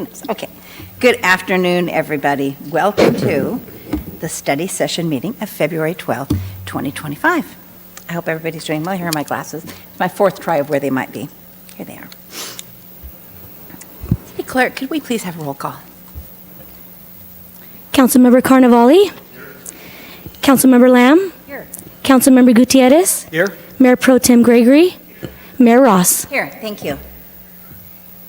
goodness. Okay. Good afternoon, everybody. Welcome to the study session meeting of February 12th, 2025. I hope everybody's doing well. Here are my glasses. It's my fourth try of where they might be. Here they are. City Clerk, could we please have a roll call? Councilmember Carnevale? Councilmember Lamb? Here. Councilmember Gutierrez? Here. Mayor Pro Tem Gregory? Mayor Ross? Here, thank you.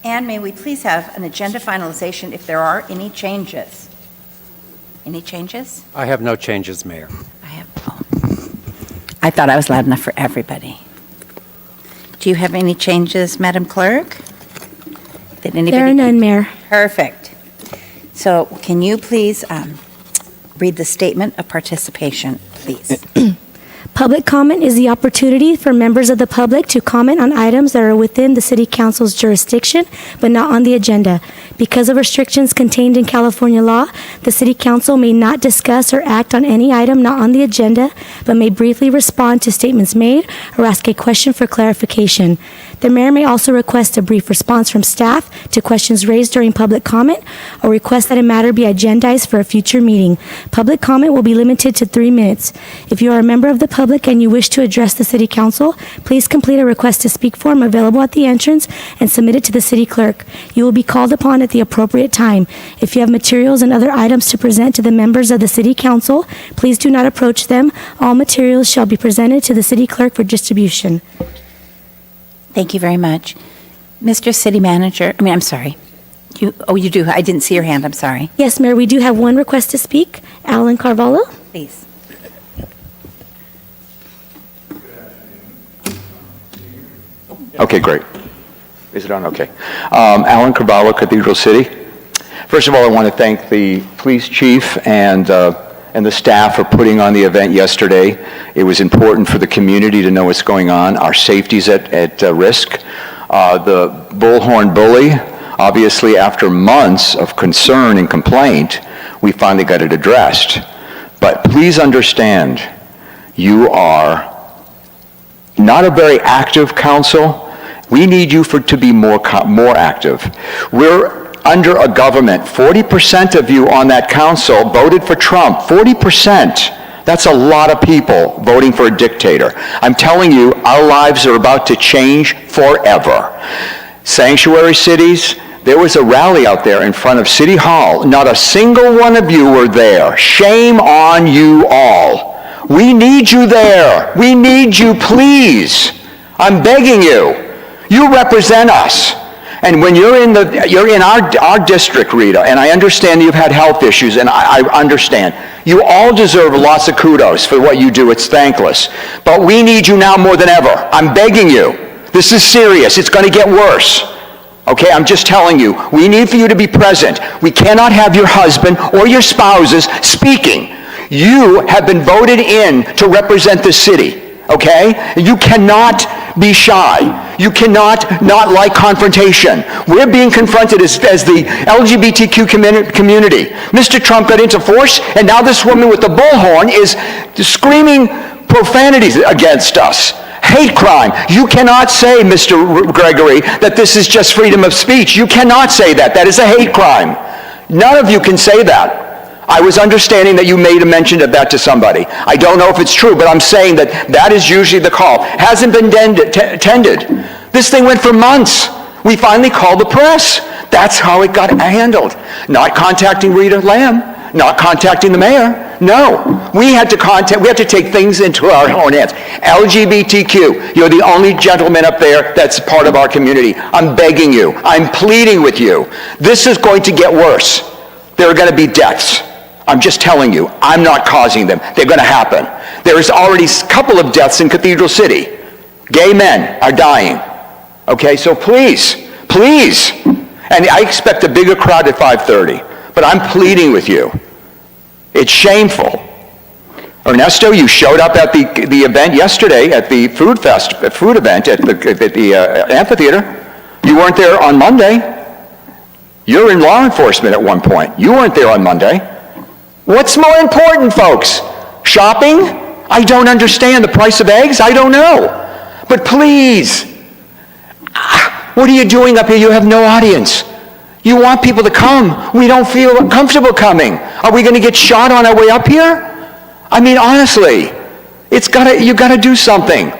And may we please have an agenda finalization if there are any changes? Any changes? I have no changes, Mayor. I thought I was loud enough for everybody. Do you have any changes, Madam Clerk? Did anybody? There are none, Mayor. Perfect. So can you please read the statement of participation, please? Public comment is the opportunity for members of the public to comment on items that are within the City Council's jurisdiction, but not on the agenda. Because of restrictions contained in California law, the City Council may not discuss or act on any item not on the agenda, but may briefly respond to statements made or ask a question for clarification. The mayor may also request a brief response from staff to questions raised during public comment or request that a matter be agendized for a future meeting. Public comment will be limited to 3 minutes. If you are a member of the public and you wish to address the City Council, please complete a request to speak form available at the entrance and submit it to the City Clerk. You will be called upon at the appropriate time. If you have materials and other items to present to the members of the City Council, please do not approach them. All materials shall be presented to the City Clerk for distribution. Thank you very much. Mr. City Manager, I'm sorry. You do. I didn't see your hand. I'm sorry. Yes, Mayor, we do have one request to speak. Alan Carvalho. Please. Okay, great. Is it on? Okay. Alan Carvalho, Cathedral City. First of all, I want to thank the police chief and the staff for putting on the event yesterday. It was important for the community to know what's going on. Our safety's at risk. The Bullhorn bully, obviously after months of concern and complaint, we finally got it addressed. But please understand, you are not a very active council. We need you to be more active. We're under a government, 40% of you on that council voted for Trump. 40%. That's a lot of people voting for a dictator. I'm telling you, our lives are about to change forever. Sanctuary cities, there was a rally out there in front of City Hall. Not a single one of you were there. Shame on you all. We need you there. We need you, please. I'm begging you. You represent us. And when you're in our district, Rita, and I understand you've had health issues, and I understand. You all deserve lots of kudos for what you do. It's thankless. But we need you now more than ever. I'm begging you. This is serious. It's going to get worse. Okay, I'm just telling you. We need for you to be present. We cannot have your husband or your spouses speaking. You have been voted in to represent the city. Okay? You cannot be shy. You cannot not like confrontation. We're being confronted as the LGBTQ community. Mr. Trump got into force, and now this woman with the bullhorn is screaming profanities against us. Hate crime. You cannot say, Mr. Gregory, that this is just freedom of speech. You cannot say that. That is a hate crime. None of you can say that. I was understanding that you made a mention of that to somebody. I don't know if it's true, but I'm saying that is usually the call. Hasn't been tended. This thing went for months. We finally called the press. That's how it got handled. Not contacting Rita Lamb, not contacting the mayor. No, we had to take things into our own hands. LGBTQ, you're the only gentleman up there that's part of our community. I'm begging you. I'm pleading with you. This is going to get worse. There are going to be deaths. I'm just telling you, I'm not causing them. They're going to happen. There is already a couple of deaths in Cathedral City. Gay men are dying. Okay, so please. And I expect a bigger crowd at 5:30, but I'm pleading with you. It's shameful. Ernesto, you showed up at the event yesterday at the food event at the amphitheater. You weren't there on Monday. You're in law enforcement at one point. You weren't there on Monday. What's more important, folks? Shopping? I don't understand. The price of eggs? I don't know. But please, what are you doing up here? You have no audience. You want people to come. We don't feel comfortable coming. Are we going to get shot on our way up here? I mean, honestly, you got to do something.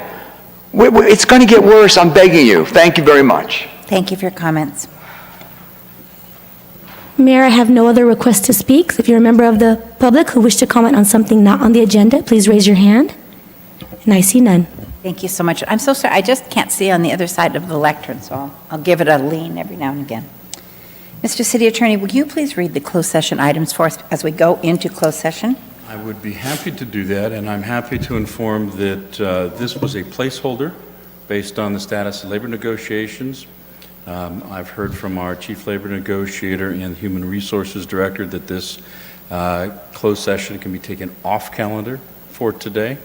It's going to get worse. I'm begging you. Thank you very much. Thank you for your comments. Mayor, I have no other requests to speak. If you're a member of the public who wish to comment on something not on the agenda, please raise your hand. And I see none. Thank you so much. I'm so sorry, I just can't see on the other side of the lectern, so I'll give it a lean every now and again. Mr. City Attorney, will you please read the closed session items for us as we go into closed session? I would be happy to do that, and I'm happy to inform that this was a placeholder based on the status of labor negotiations. I've heard from our Chief Labor Negotiator and Human Resources Director that this closed session can be taken off calendar for today,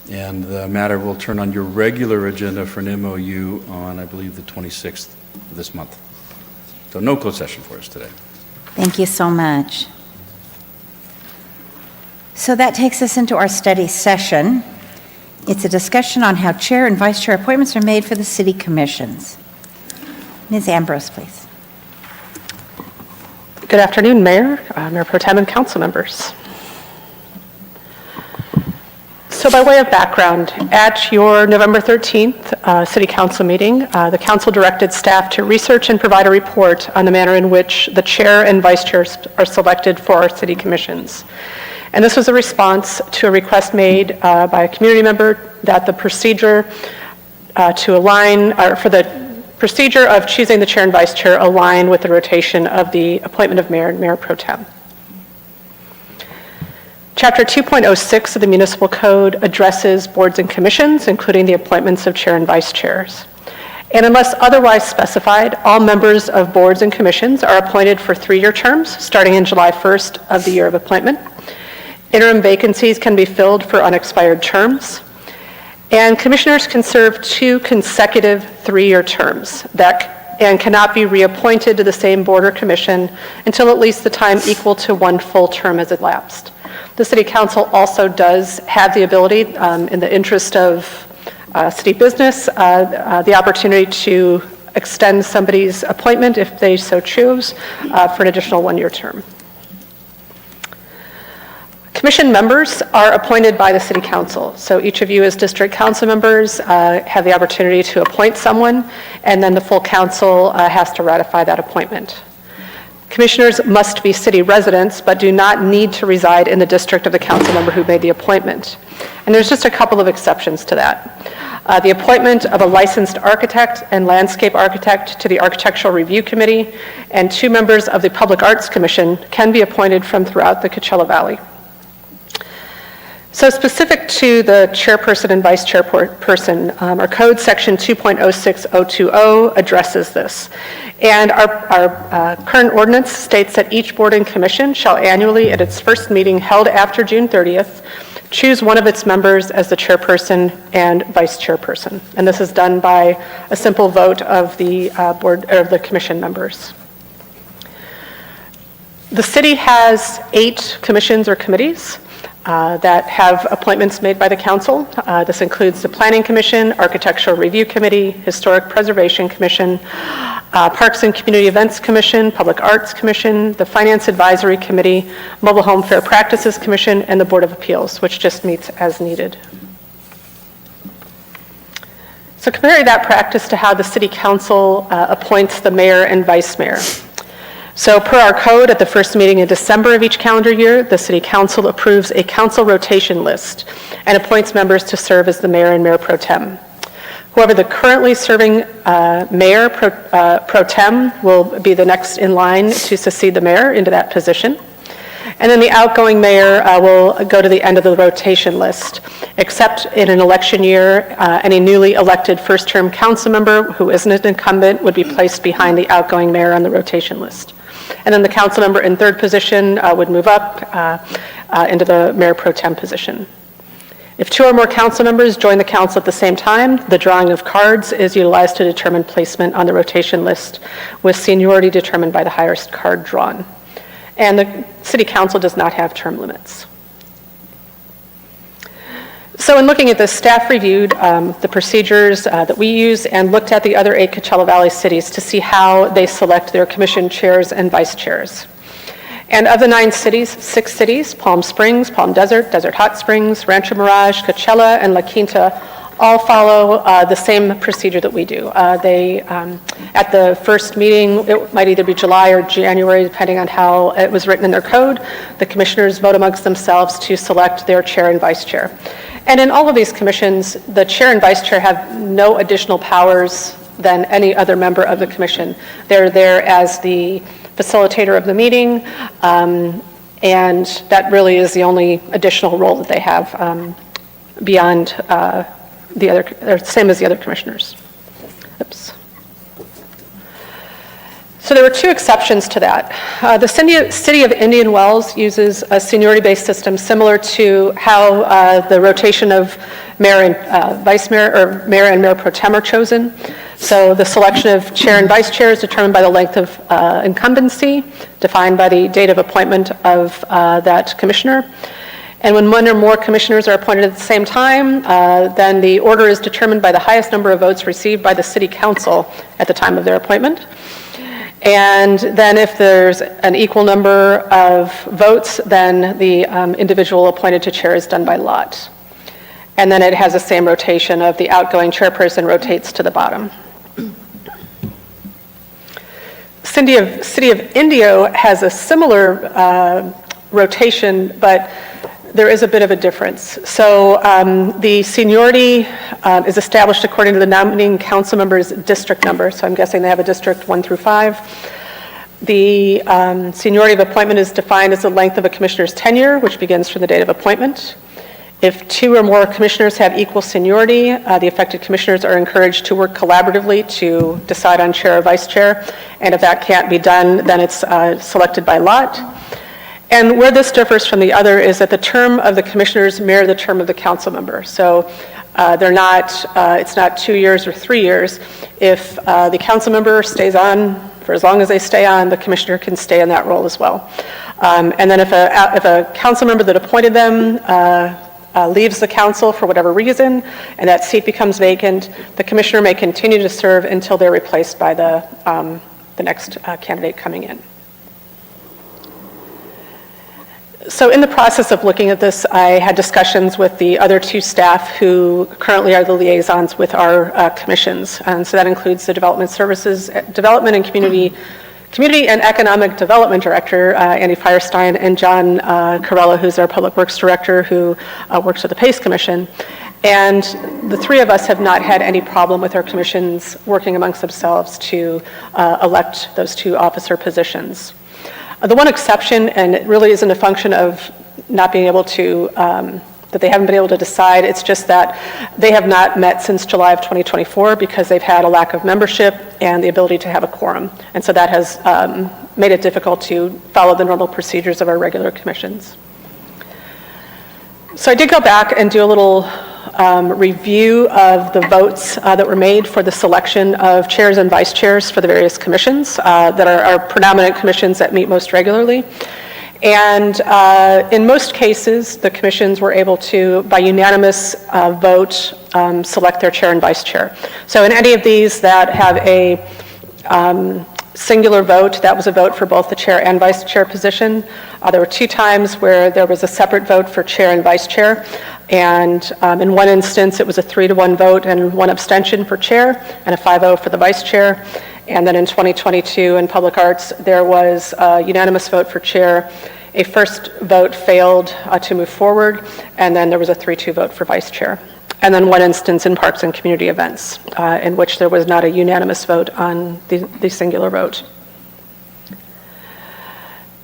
and the matter will turn on your regular agenda for an MOU on, I believe, the 26th of this month. So no closed session for us today. Thank you so much. So that takes us into our study session. It's a discussion on how chair and vice chair appointments are made for the city commissions. Ms. Ambrose, please. Good afternoon, Mayor, Mayor Pro Tem, and council members. So by way of background, at your November 13th City Council meeting, the council directed staff to research and provide a report on the manner in which the chair and vice chairs are selected for our city commissions. And this was a response to a request made by a community member that the procedure for the procedure of choosing the chair and vice chair align with the rotation of the appointment of mayor and mayor pro tem. Chapter 2.06 of the Municipal Code addresses boards and commissions, including the appointments of chair and vice chairs. And unless otherwise specified, all members of boards and commissions are appointed for 3-year terms, starting in July 1st of the year of appointment. Interim vacancies can be filled for unexpired terms. And commissioners can serve 2 consecutive 3-year terms and cannot be reappointed to the same board or commission until at least the time equal to 1 full term has elapsed. The City Council also does have the ability, in the interest of city business, the opportunity to extend somebody's appointment if they so choose for an additional 1-year term. Commission members are appointed by the City Council. So each of you as district council members have the opportunity to appoint someone, and then the full council has to ratify that appointment. Commissioners must be city residents, but do not need to reside in the district of the council member who made the appointment. And there's just a couple of exceptions to that. The appointment of a licensed architect and landscape architect to the Architectural Review Committee, and 2 members of the Public Arts Commission can be appointed from throughout the Coachella Valley. So specific to the chairperson and vice chairperson, our code section 2.06020 addresses this. And our current ordinance states that each board and commission shall annually, at its first meeting held after June 30th, choose one of its members as the chairperson and vice chairperson. And this is done by a simple vote of the board or of the commission members. The city has 8 commissions or committees that have appointments made by the council. This includes the Planning Commission, Architectural Review Committee, Historic Preservation Commission, Parks and Community Events Commission, Public Arts Commission, the Finance Advisory Committee, Mobile Home Fair Practices Commission, and the Board of Appeals, which just meets as needed. So compare that practice to how the City Council appoints the mayor and vice mayor. So per our code, at the first meeting in December of each calendar year, the City Council approves a council rotation list and appoints members to serve as the mayor and mayor pro tem. Whoever the currently serving mayor pro tem will be the next in line to succeed the mayor into that position. And then the outgoing mayor will go to the end of the rotation list, except in an election year, any newly elected first-term council member who isn't an incumbent would be placed behind the outgoing mayor on the rotation list. And then the council member in third position would move up into the mayor pro tem position. If 2 or more council members join the council at the same time, the drawing of cards is utilized to determine placement on the rotation list, with seniority determined by the highest card drawn. And the City Council does not have term limits. So in looking at this, staff reviewed the procedures that we use and looked at the other 8 Coachella Valley cities to see how they select their commission chairs and vice chairs. And of the 9 cities, 6 cities, Palm Springs, Palm Desert, Desert Hot Springs, Rancho Mirage, Coachella, and La Quinta, all follow the same procedure that we do. At the first meeting, it might either be July or January, depending on how it was written in their code, the commissioners vote amongst themselves to select their chair and vice chair. And in all of these commissions, the chair and vice chair have no additional powers than any other member of the commission. They're there as the facilitator of the meeting, and that really is the only additional role that they have beyond the other, or same as the other commissioners. Oops. So there were 2 exceptions to that. The city of Indian Wells uses a seniority-based system similar to how the rotation of mayor and vice mayor, or mayor and mayor pro tem are chosen. So the selection of chair and vice chair is determined by the length of incumbency, defined by the date of appointment of that commissioner. And when one or more commissioners are appointed at the same time, then the order is determined by the highest number of votes received by the city council at the time of their appointment. And then if there's an equal number of votes, then the individual appointed to chair is done by lot. And then it has the same rotation of the outgoing chairperson rotates to the bottom. City of Indio has a similar rotation, but there is a bit of a difference. So the seniority is established according to the nominating council member's district number. So I'm guessing they have a district 1 through 5. The seniority of appointment is defined as the length of a commissioner's tenure, which begins from the date of appointment. If 2 or more commissioners have equal seniority, the affected commissioners are encouraged to work collaboratively to decide on chair or vice chair. And if that can't be done, then it's selected by lot. And where this differs from the other is that the term of the commissioners mirror the term of the council member. So it's not 2 years or 3 years. If the council member stays on for as long as they stay on, the commissioner can stay in that role as well. And then if a council member that appointed them leaves the council for whatever reason, and that seat becomes vacant, the commissioner may continue to serve until they're replaced by the next candidate coming in. So in the process of looking at this, I had discussions with the other 2 staff who currently are the liaisons with our commissions. And so that includes the Development and Community and Economic Development Director, Andy Firestein, and John Carella, who's our Public Works Director, who works with the PACE Commission. And the 3 of us have not had any problem with our commissions working amongst themselves to elect those 2 officer positions. The one exception, and it really isn't a function of not being able to, that they haven't been able to decide, it's just that they have not met since July of 2024 because they've had a lack of membership and the ability to have a quorum. And so that has made it difficult to follow the normal procedures of our regular commissions. So I did go back and do a little review of the votes that were made for the selection of chairs and vice chairs for the various commissions that are our predominant commissions that meet most regularly. And in most cases, the commissions were able to, by unanimous vote, select their chair and vice chair. So in any of these that have a singular vote, that was a vote for both the chair and vice chair position. There were 2 times where there was a separate vote for chair and vice chair. And in one instance, it was a 3-to-1 vote and 1 abstention for chair and a 5-0 for the vice chair. And then in 2022 in Public Arts, there was a unanimous vote for chair. A first vote failed to move forward, and then there was a 3-2 vote for vice chair. And then one instance in Parks and Community Events, in which there was not a unanimous vote on the singular vote.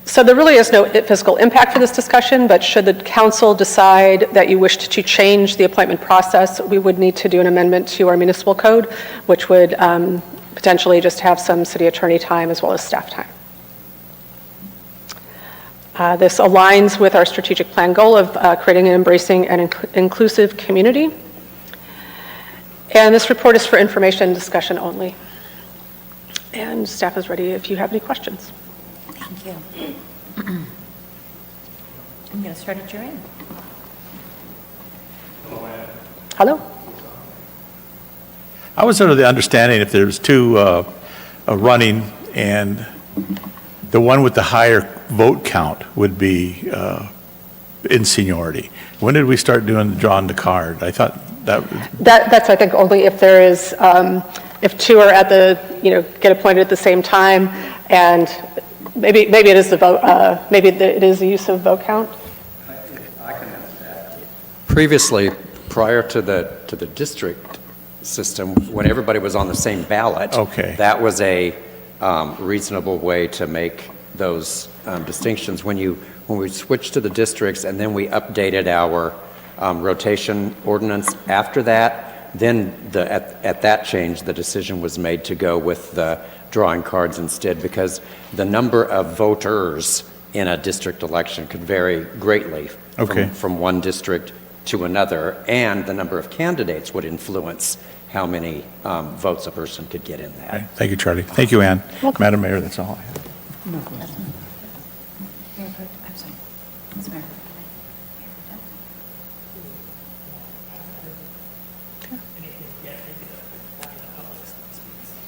So there really is no fiscal impact for this discussion, but should the council decide that you wished to change the appointment process, we would need to do an amendment to our municipal code, which would potentially just have some city attorney time as well as staff time. This aligns with our strategic plan goal of creating and embracing an inclusive community. And this report is for information and discussion only. And staff is ready if you have any questions. Thank you. I'm going to start at your end. Hello, Hello? I was under the understanding if there's two running and the one with the higher vote count would be in seniority. When did we start doing drawing the card? I thought That's, I think, only if there is, if two are at the, get appointed at the same time, and maybe it is the vote, maybe it is the use of vote count. Previously, prior to the district system, when everybody was on the same ballot, Okay. that was a reasonable way to make those distinctions. When we switched to the districts and then we updated our rotation ordinance after that, then at that change, the decision was made to go with the drawing cards instead, because the number of voters in a district election could vary greatly from one district to another, and the number of candidates would influence how many votes a person could get in that. Okay. Thank you, Charlie. Thank you, Ann. Madam Mayor, that's all I have. I'm sorry. Ms. Mayor.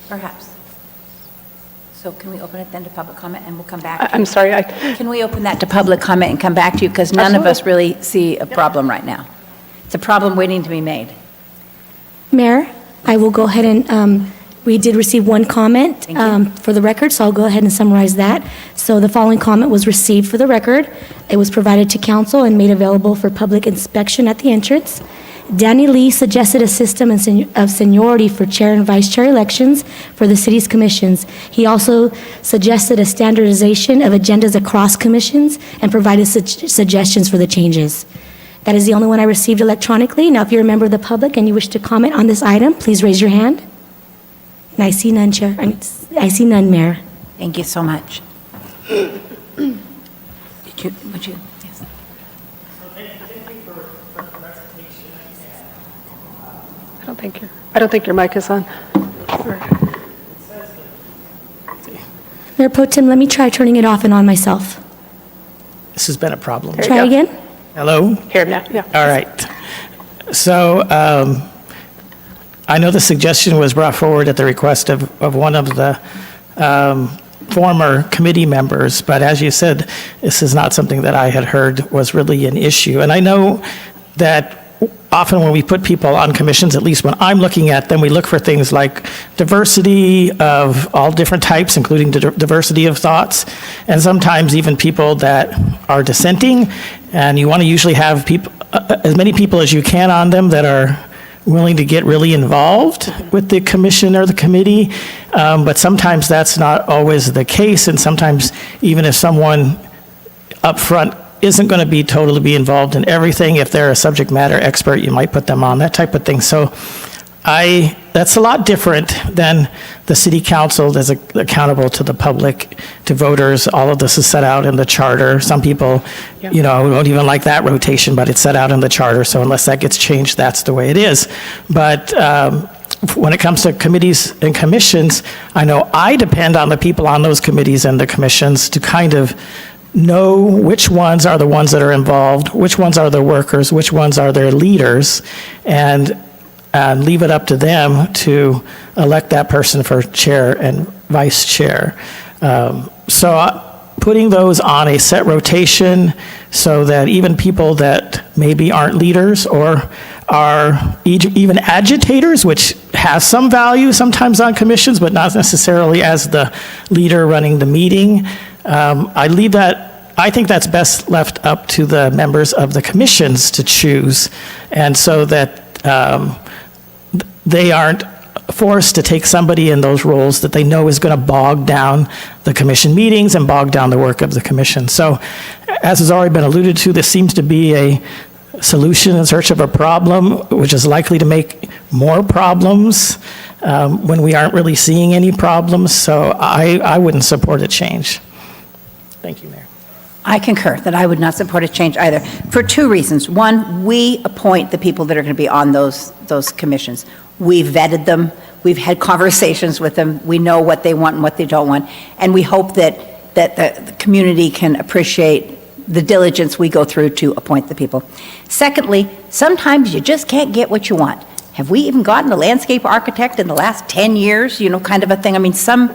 Perhaps. So can we open it then to public comment, and we'll come back? to I'm you? sorry, Can we open that to public comment and come back to you? Because none of us really see a problem right now. It's a problem waiting to be made. Mayor, I will go ahead and, we did receive one comment Thank you. for the record, so I'll go ahead and summarize that. So the following comment was received for the record. It was provided to council and made available for public inspection at the entrance. Danny Lee suggested a system of seniority for chair and vice chair elections for the city's commissions. He also suggested a standardization of agendas across commissions and provided suggestions for the changes. That is the only one I received electronically. Now, if you're a member of the public and you wish to comment on this item, please raise your hand. And I see none, Chair. I see none, Mayor. Thank you so much. Would you? Yes. I don't think your mic is on. Mayor Pro Tem, let me try turning it off and on myself. This has been a problem. There you Try go. again? Hello? Here now, yeah. All right. So I know the suggestion was brought forward at the request of one of the former committee members, but as you said, this is not something that I had heard was really an issue. And I know that often when we put people on commissions, at least when I'm looking at them, we look for things like diversity of all different types, including diversity of thoughts, and sometimes even people that are dissenting. And you want to usually have people, as many people as you can on them that are willing to get really involved with the commission or the committee. But sometimes that's not always the case, and sometimes even if someone up front isn't going to be totally involved in everything, if they're a subject matter expert, you might put them on, that type of thing. So that's a lot different than the city council that's accountable to the public, to voters. All of this is set out in the charter. Some people, don't even like that rotation, but it's set out in the charter. So unless that gets changed, that's the way it is. But when it comes to committees and commissions, I know I depend on the people on those committees and the commissions to kind of know which ones are the ones that are involved, which ones are the workers, which ones are their leaders, and leave it up to them to elect that person for chair and vice chair. Putting those on a set rotation so that even people that maybe aren't leaders or are even agitators, which has some value sometimes on commissions, but not necessarily as the leader running the meeting, I think that's best left up to the members of the commissions to choose, and so that they aren't forced to take somebody in those roles that they know is going to bog down the commission meetings and bog down the work of the commission. So, as has already been alluded to, this seems to be a solution in search of a problem, which is likely to make more problems when we aren't really seeing any problems. So I wouldn't support a change. Thank you, Mayor. I concur that I would not support a change either, for two reasons. One, we appoint the people that are going to be on those commissions. We've vetted them. We've had conversations with them. We know what they want and what they don't want. And we hope that the community can appreciate the diligence we go through to appoint the people. Secondly, sometimes you just can't get what you want. Have we even gotten a landscape architect in the last 10 years, kind of a thing? I mean, some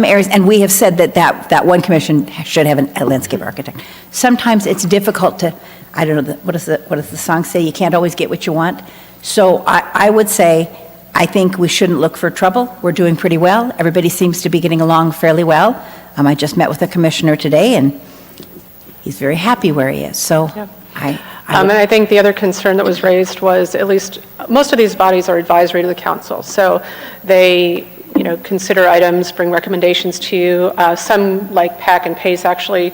areas, and we have said that one commission should have a landscape architect. Sometimes it's difficult to, I don't know, what does the song say? You can't always get what you want. So I would say, I think we shouldn't look for trouble. We're doing pretty well. Everybody seems to be getting along fairly well. I just met with the commissioner today, and he's very happy where he is. So Yeah. I And I think the other concern that was raised was, at least, most of these bodies are advisory to the council. So they, consider items, bring recommendations to you. Some, like PAC and PACE, actually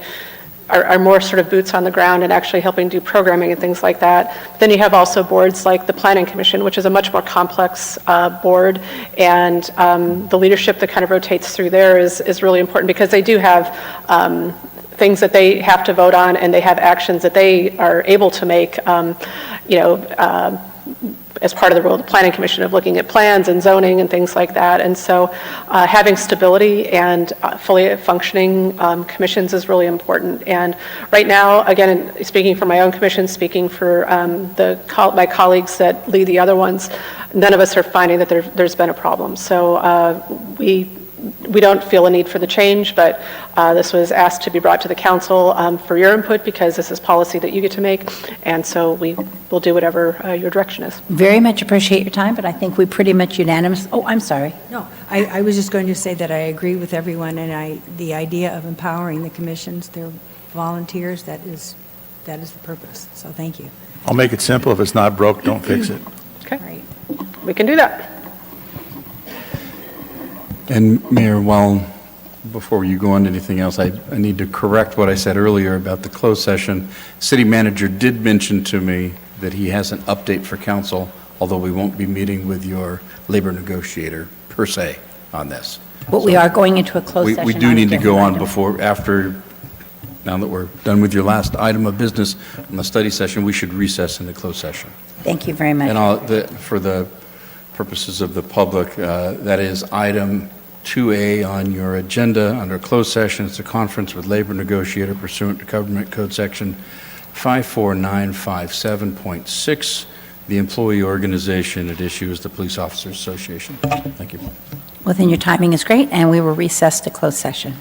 are more sort of boots on the ground and actually helping do programming and things like that. But then you have also boards like the Planning Commission, which is a much more complex board, and the leadership that kind of rotates through there is really important, because they do have things that they have to vote on, and they have actions that they are able to make, as part of the role of the Planning Commission of looking at plans and zoning and things like that. And so having stability and fully functioning commissions is really important. And right now, again, speaking for my own commission, speaking for my colleagues that lead the other ones, none of us are finding that there's been a problem. So we don't feel a need for the change, but this was asked to be brought to the council for your input, because this is policy that you get to make, and so we will do whatever your direction is. very much appreciate your time, but I think we pretty much unanimous. Oh, I'm sorry. No, I was just going to say that I agree with everyone, and the idea of empowering the commissions, they're volunteers, that is the purpose. So thank you. I'll make it simple. If it's not broke, don't fix it. Okay, Right. we can do that. And Mayor, before you go on to anything else, I need to correct what I said earlier about the closed session. City manager did mention to me that he has an update for council, although we won't be meeting with your labor negotiator per se on this. But we are going into a closed session. We do on need to agenda go on item. now that we're done with your last item of business on the study session, we should recess into closed session. Thank you very much. And for the purposes of the public, that is item 2A on your agenda under closed session. It's a conference with labor negotiator pursuant to Government Code Section 54957.6. The employee organization at issue is the Police Officers Association. Thank you. Well, then your timing is great, and we will recess to closed session.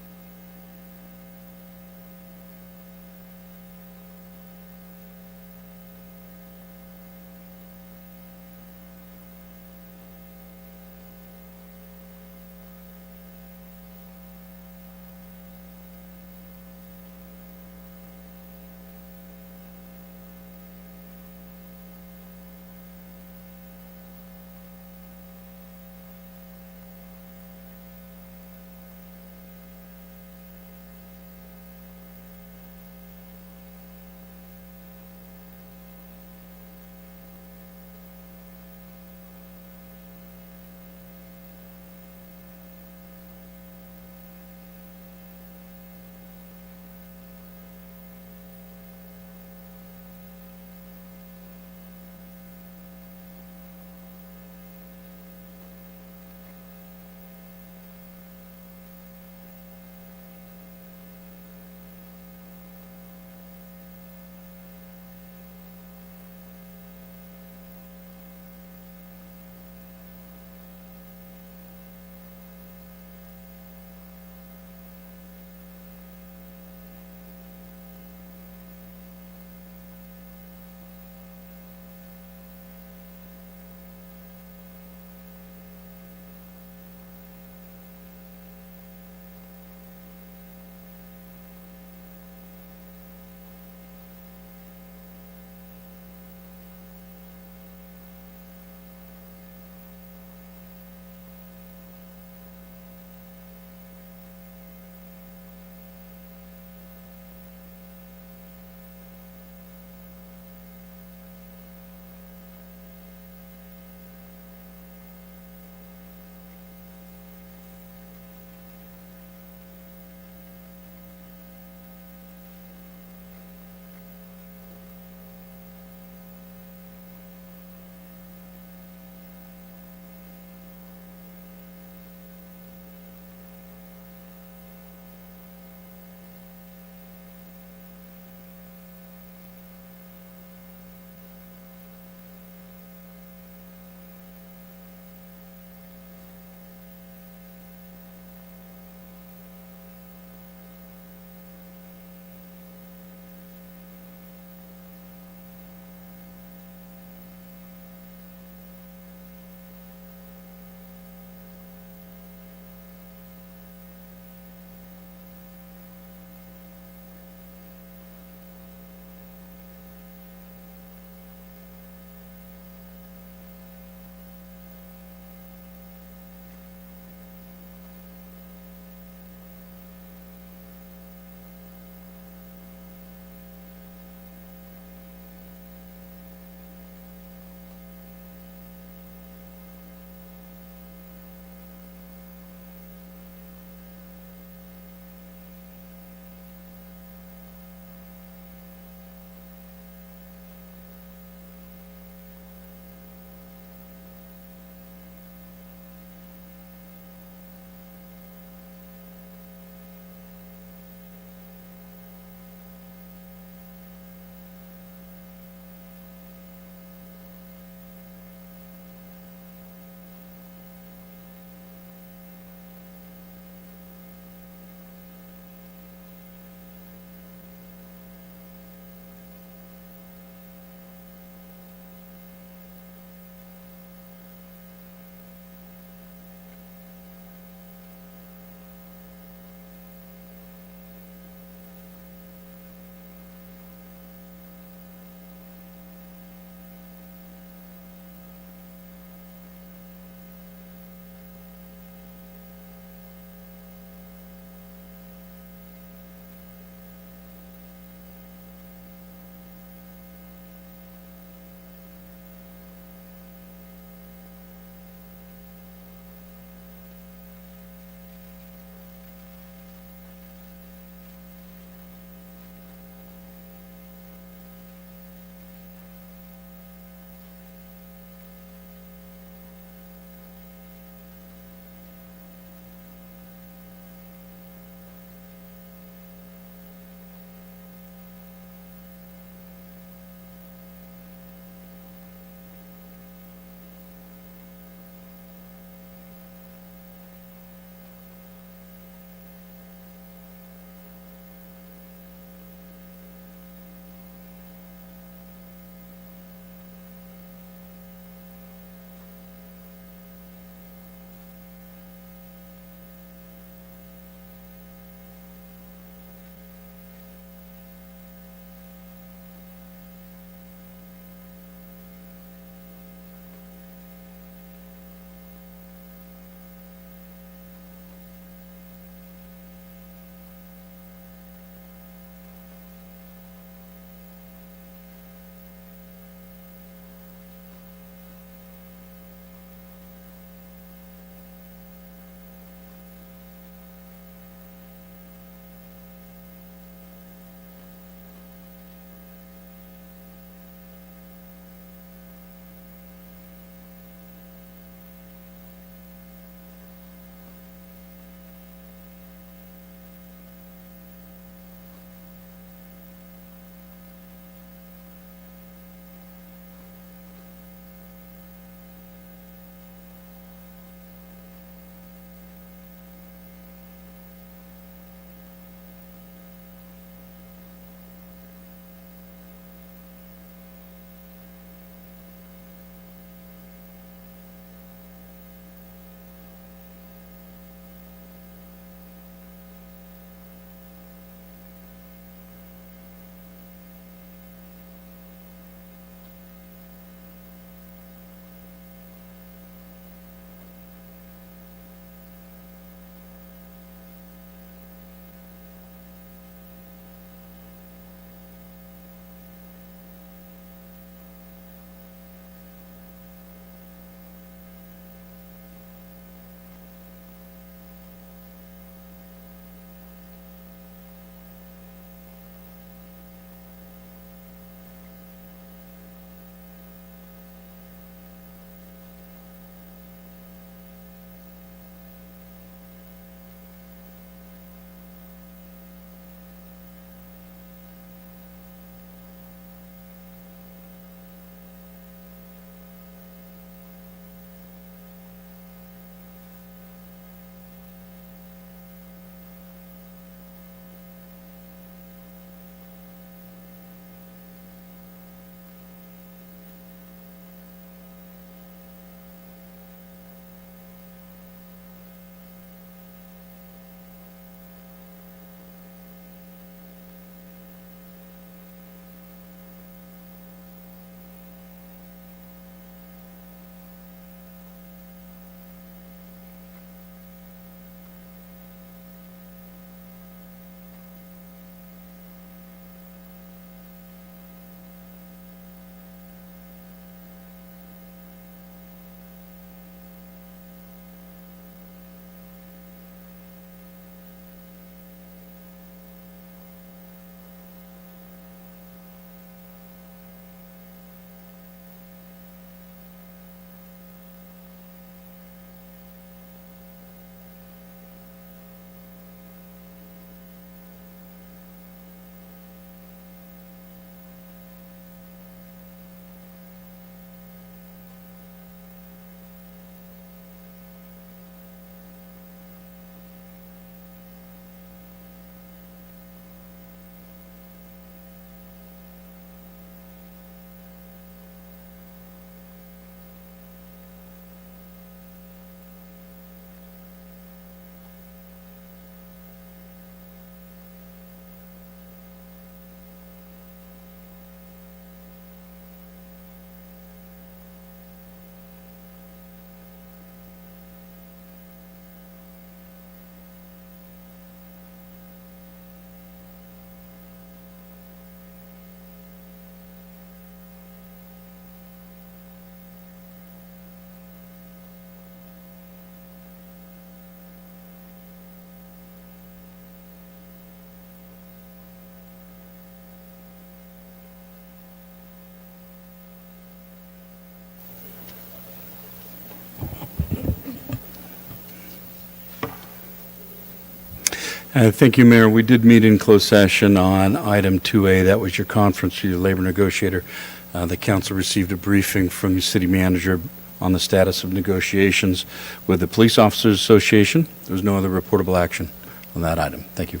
Thank you, Mayor. We did meet in closed session on item 2A. That was your conference with your labor negotiator. The council received a briefing from the city manager on the status of negotiations with the Police Officers Association. There was no other reportable action on that item. Thank you.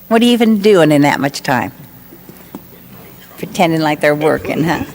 What are you even doing in that much time? Pretending like they're working, huh?